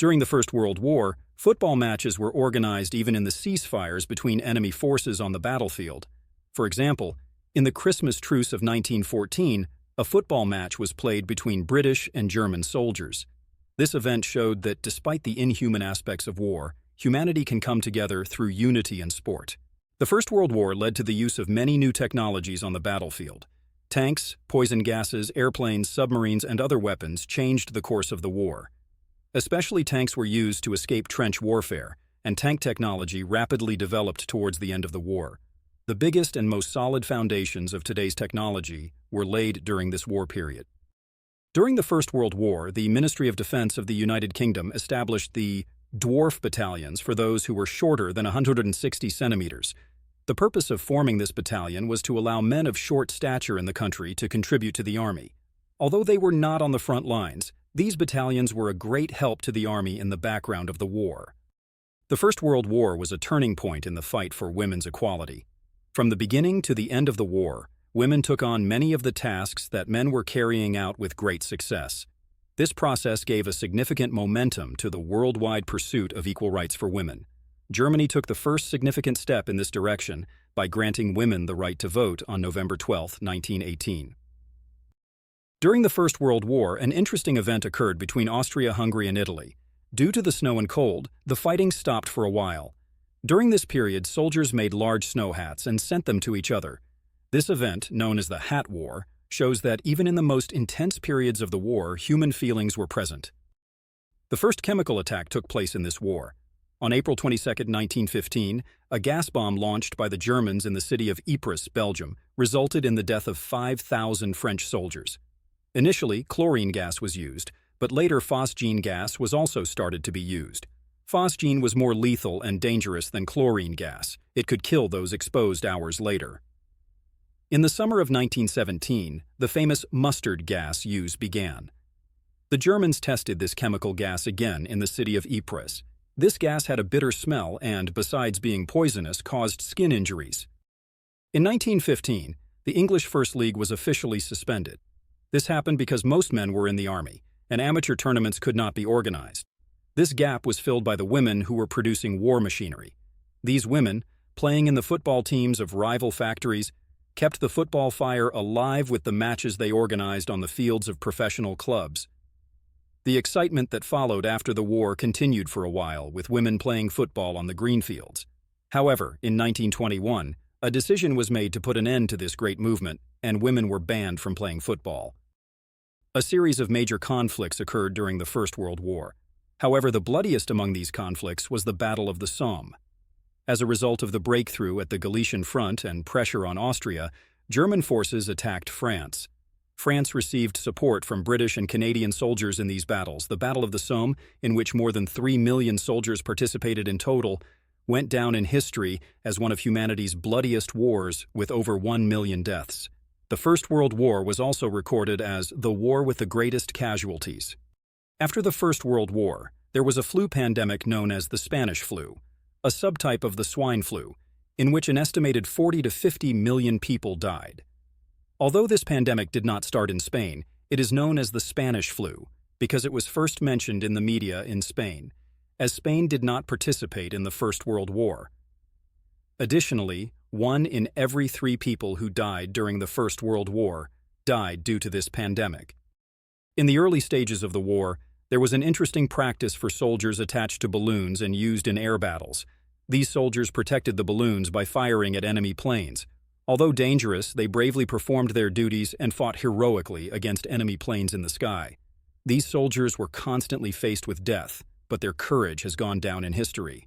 During the First World War, football matches were organized even in the ceasefires between enemy forces on the battlefield. For example, in the Christmas Truce of 1914, a football match was played between British and German soldiers. This event showed that despite the inhuman aspects of war, humanity can come together through unity and sport. The First World War led to the use of many new technologies on the battlefield. Tanks, poison gases, airplanes, submarines, and other weapons changed the course of the war. Especially tanks were used to escape trench warfare, and tank technology rapidly developed towards the end of the war. The biggest and most solid foundations of today's technology were laid during this war period. During the First World War, the Ministry of Defense of the United Kingdom established the dwarf battalions for those who were shorter than 160 centimeters. The purpose of forming this battalion was to allow men of short stature in the country to contribute to the army. Although they were not on the front lines, these battalions were a great help to the army in the background of the war. The First World War was a turning point in the fight for women's equality. From the beginning to the end of the war, women took on many of the tasks that men were carrying out with great success. This process gave a significant momentum to the worldwide pursuit of equal rights for women. Germany took the first significant step in this direction by granting women the right to vote on November 12, 1918. During the First World War, an interesting event occurred between Austria-Hungary and Italy. Due to the snow and cold, the fighting stopped for a while. During this period, soldiers made large snow hats and sent them to each other. This event, known as the Hat War, shows that even in the most intense periods of the war, human feelings were present. The first chemical attack took place in this war. On April 22, 1915, a gas bomb launched by the Germans in the city of Ypres, Belgium, resulted in the death of 5,000 French soldiers. Initially, chlorine gas was used, but later phosgene gas was also started to be used. Phosgene was more lethal and dangerous than chlorine gas. It could kill those exposed hours later. In the summer of 1917, the famous mustard gas use began. The Germans tested this chemical gas again in the city of Ypres. This gas had a bitter smell and, besides being poisonous, caused skin injuries. In 1915, the English First League was officially suspended. This happened because most men were in the army, and amateur tournaments could not be organized. This gap was filled by the women who were producing war machinery. These women, playing in the football teams of rival factories, kept the football fire alive with the matches they organized on the fields of professional clubs. The excitement that followed after the war continued for a while, with women playing football on the green fields. However, in 1921, a decision was made to put an end to this great movement, and women were banned from playing football. A series of major conflicts occurred during the First World War. However, the bloodiest among these conflicts was the Battle of the Somme. As a result of the breakthrough at the Galician front and pressure on Austria, German forces attacked France. France received support from British and Canadian soldiers in these battles. The Battle of the Somme, in which more than 3 million soldiers participated in total, went down in history as one of humanity's bloodiest wars with over 1 million deaths. The First World War was also recorded as the war with the greatest casualties. After the First World War, there was a flu pandemic known as the Spanish flu, a subtype of the swine flu, in which an estimated 40 to 50 million people died. Although this pandemic did not start in Spain, it is known as the Spanish flu because it was first mentioned in the media in Spain, as Spain did not participate in the First World War. Additionally, 1 in every 3 people who died during the First World War died due to this pandemic. In the early stages of the war, there was an interesting practice for soldiers attached to balloons and used in air battles. These soldiers protected the balloons by firing at enemy planes. Although dangerous, they bravely performed their duties and fought heroically against enemy planes in the sky. These soldiers were constantly faced with death, but their courage has gone down in history.